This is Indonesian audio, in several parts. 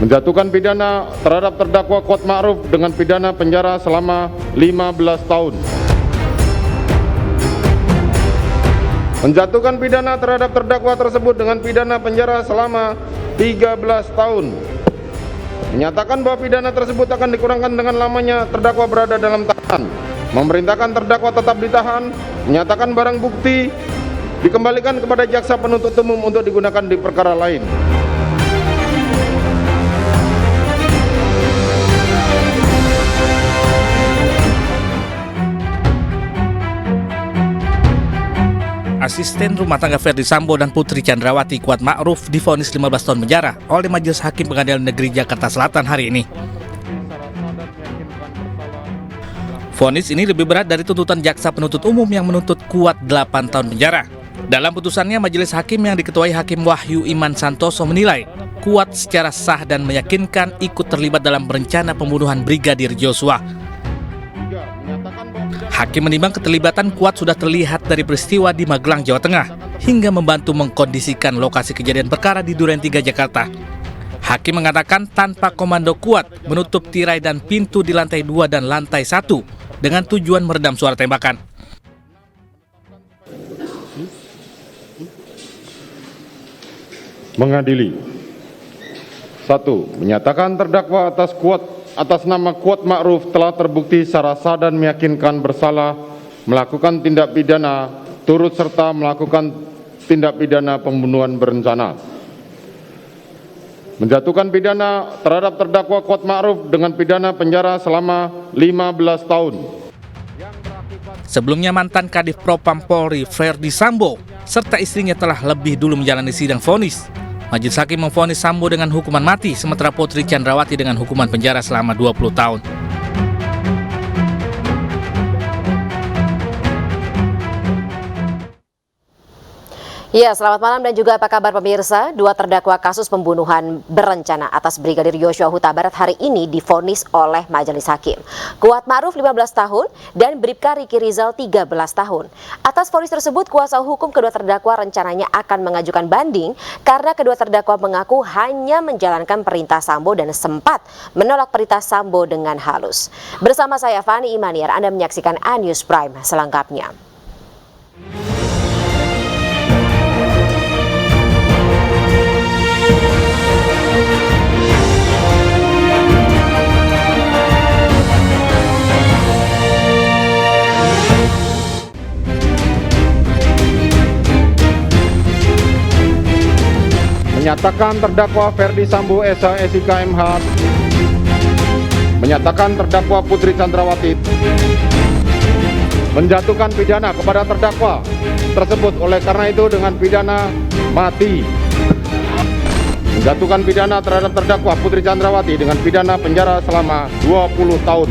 Menjatuhkan pidana terhadap terdakwa Kuat Ma'ruf dengan pidana penjara selama 15 tahun. Menjatuhkan pidana terhadap terdakwa tersebut dengan pidana penjara selama 13 tahun. Menyatakan bahwa pidana tersebut akan dikurangkan dengan lamanya terdakwa berada dalam tahanan. Memerintahkan terdakwa tetap ditahan. Menyatakan barang bukti dikembalikan kepada jaksa penuntut umum untuk digunakan di perkara lain. Asisten rumah tangga Ferdi Sambo dan Putri Chandrawati Kuat Ma'ruf divonis 15 tahun penjara oleh Majelis Hakim Pengadilan Negeri Jakarta Selatan hari ini. Vonis ini lebih berat dari tuntutan jaksa penuntut umum yang menuntut Kuat 8 tahun penjara. Dalam putusannya, Majelis Hakim yang diketuai Hakim Wahyu Iman Santoso menilai Kuat secara sah dan meyakinkan ikut terlibat dalam rencana pembunuhan Brigadir Joshua. Hakim menimbang keterlibatan Kuat sudah terlihat dari peristiwa di Magelang, Jawa Tengah, hingga membantu mengkondisikan lokasi kejadian perkara di Duren 3, Jakarta. Hakim mengatakan tanpa komando Kuat menutup tirai dan pintu di lantai 2 dan lantai 1 dengan tujuan meredam suara tembakan. Mengadili. 1. Menyatakan terdakwa atas nama Kuat Ma'ruf telah terbukti secara sah dan meyakinkan bersalah melakukan tindak pidana turut serta melakukan tindak pidana pembunuhan berencana. Menjatuhkan pidana terhadap terdakwa Kuat Ma'ruf dengan pidana penjara selama 15 tahun. Sebelumnya mantan Kadif Propam Polri Ferdi Sambo serta istrinya telah lebih dulu menjalani sidang vonis. Majelis Hakim memvonis Sambo dengan hukuman mati, sementara Putri Chandrawati dengan hukuman penjara selama 20 tahun. Ya, selamat malam dan juga apa kabar pemirsa? Dua terdakwa kasus pembunuhan berencana atas Brigadir Joshua Huta Barat hari ini divonis oleh Majelis Hakim. Kuat Ma'ruf 15 tahun dan Bribka Riki Rizal 13 tahun. Atas vonis tersebut, kuasa hukum kedua terdakwa rencananya akan mengajukan banding karena kedua terdakwa mengaku hanya menjalankan perintah Sambo dan sempat menolak perintah Sambo dengan halus. Bersama saya Fani Imaniar, Anda menyaksikan A-News Prime selengkapnya. Menyatakan terdakwa Ferdi Sambo SH SIK MH. Menyatakan terdakwa Putri Chandrawati menjatuhkan pidana kepada terdakwa tersebut oleh karena itu dengan pidana mati. Menjatuhkan pidana terhadap terdakwa Putri Chandrawati dengan pidana penjara selama 20 tahun.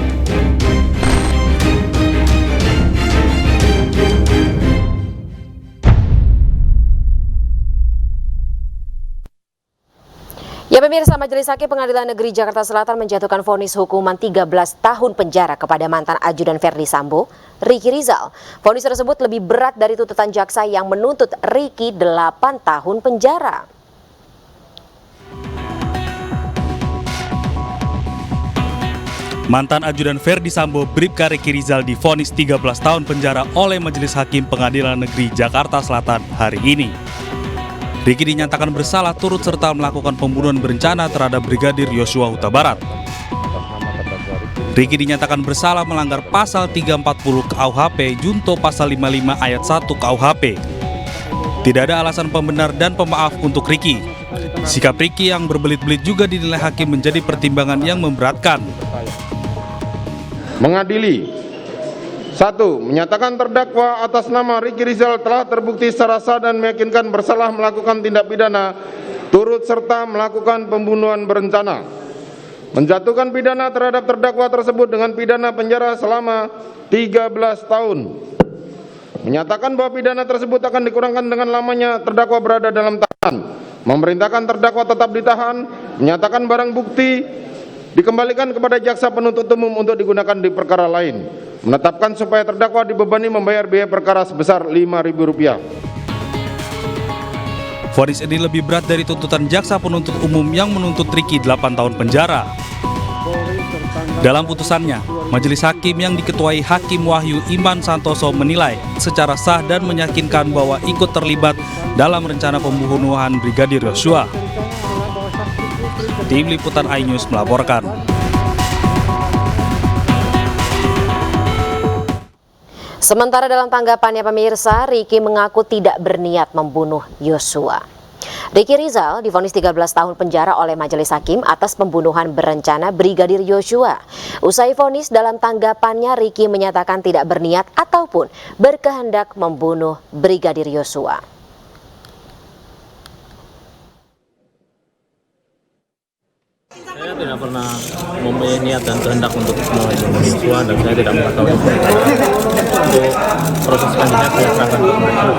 Ya pemirsa, Majelis Hakim Pengadilan Negeri Jakarta Selatan menjatuhkan vonis hukuman 13 tahun penjara kepada mantan ajudan Ferdi Sambo, Riki Rizal. Vonis tersebut lebih berat dari tuntutan jaksa yang menuntut Riki 8 tahun penjara. Mantan ajudan Ferdi Sambo, Bribka Riki Rizal divonis 13 tahun penjara oleh Majelis Hakim Pengadilan Negeri Jakarta Selatan hari ini. Riki dinyatakan bersalah turut serta melakukan pembunuhan berencana terhadap Brigadir Joshua Huta Barat. Riki dinyatakan bersalah melanggar pasal 340 KUHP junto pasal 55 ayat 1 KUHP. Tidak ada alasan pembenar dan pemaaf untuk Riki. Sikap Riki yang berbelit-belit juga dinilai hakim menjadi pertimbangan yang memberatkan. Mengadili. 1. Menyatakan terdakwa atas nama Riki Rizal telah terbukti secara sah dan meyakinkan bersalah melakukan tindak pidana turut serta melakukan pembunuhan berencana. Menjatuhkan pidana terhadap terdakwa tersebut dengan pidana penjara selama 13 tahun. menyatakan bahwa pidana tersebut akan dikurangkan dengan lamanya terdakwa berada dalam tahanan, memerintahkan terdakwa tetap ditahan, menyatakan barang bukti dikembalikan kepada jaksa penuntut umum untuk digunakan di perkara lain, menetapkan supaya terdakwa dibebani membayar biaya perkara sebesar Rp5.000. Vonis ini lebih berat dari tuntutan jaksa penuntut umum yang menuntut Ricky 8 tahun penjara. Dalam putusannya, Majelis Hakim yang diketuai Hakim Wahyu Iman Santoso menilai secara sah dan meyakinkan bahwa ikut terlibat dalam rencana pembunuhan Brigadir Yosua. Tim Liputan iNews melaporkan. Sementara dalam tanggapannya pemirsa, Ricky mengaku tidak berniat membunuh Yosua. Ricky Rizal divonis 13 tahun penjara oleh Majelis Hakim atas pembunuhan berencana Brigadir Yosua. Usai vonis, dalam tanggapannya Ricky menyatakan tidak berniat ataupun berkehendak membunuh Brigadir Yosua. Saya tidak pernah mempunyai niat dan kehendak untuk membunuh Yosua, dan saya tidak mengetahui untuk proses selanjutnya saya serahkan ke majelis.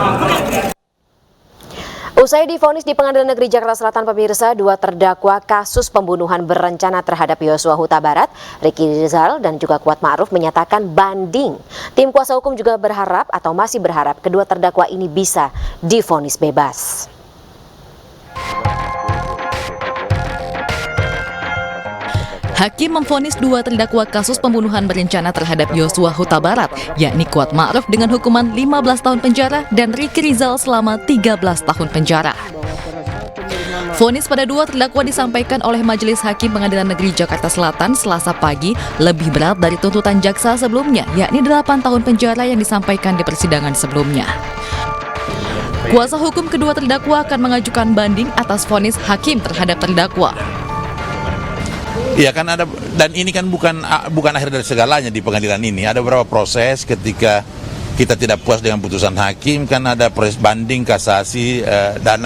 Usai divonis di Pengadilan Negeri Jakarta Selatan pemirsa, dua terdakwa kasus pembunuhan berencana terhadap Yosua Huta Barat, Ricky Rizal dan juga Kuat Ma'ruf menyatakan banding. Tim kuasa hukum juga berharap atau masih berharap kedua terdakwa ini bisa divonis bebas. Hakim memvonis dua terdakwa kasus pembunuhan berencana terhadap Yosua Huta Barat, yakni Kuat Ma'ruf dengan hukuman 15 tahun penjara dan Ricky Rizal selama 13 tahun penjara. Vonis pada dua terdakwa disampaikan oleh Majelis Hakim Pengadilan Negeri Jakarta Selatan Selasa pagi lebih berat dari tuntutan jaksa sebelumnya, yakni 8 tahun penjara yang disampaikan di persidangan sebelumnya. Kuasa hukum kedua terdakwa akan mengajukan banding atas vonis hakim terhadap terdakwa. Iya kan ada, dan ini kan bukan akhir dari segalanya di pengadilan ini. Ada beberapa proses ketika kita tidak puas dengan putusan hakim, kan ada proses banding, kasasi, dan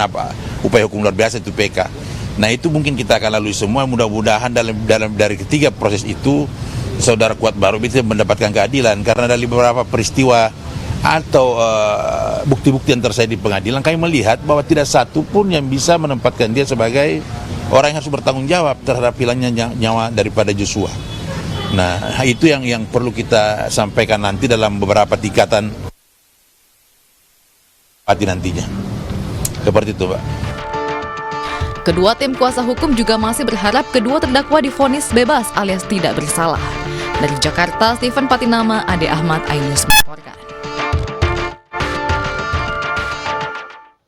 upaya hukum luar biasa itu PK. Nah itu mungkin kita akan lalui semua. Mudah-mudahan dari ketiga proses itu saudara Kuat Ma'ruf itu mendapatkan keadilan, karena dari beberapa peristiwa atau bukti-bukti yang terjadi di pengadilan, kami melihat bahwa tidak satu pun yang bisa menempatkan dia sebagai orang yang harus bertanggung jawab terhadap hilangnya nyawa daripada Yosua. Nah, itu yang perlu kita sampaikan nanti dalam beberapa tingkatan nantinya. Seperti itu, Pak. Kedua tim kuasa hukum juga masih berharap kedua terdakwa divonis bebas alias tidak bersalah. Dari Jakarta, Steven Patinama, Ade Ahmad, iNews.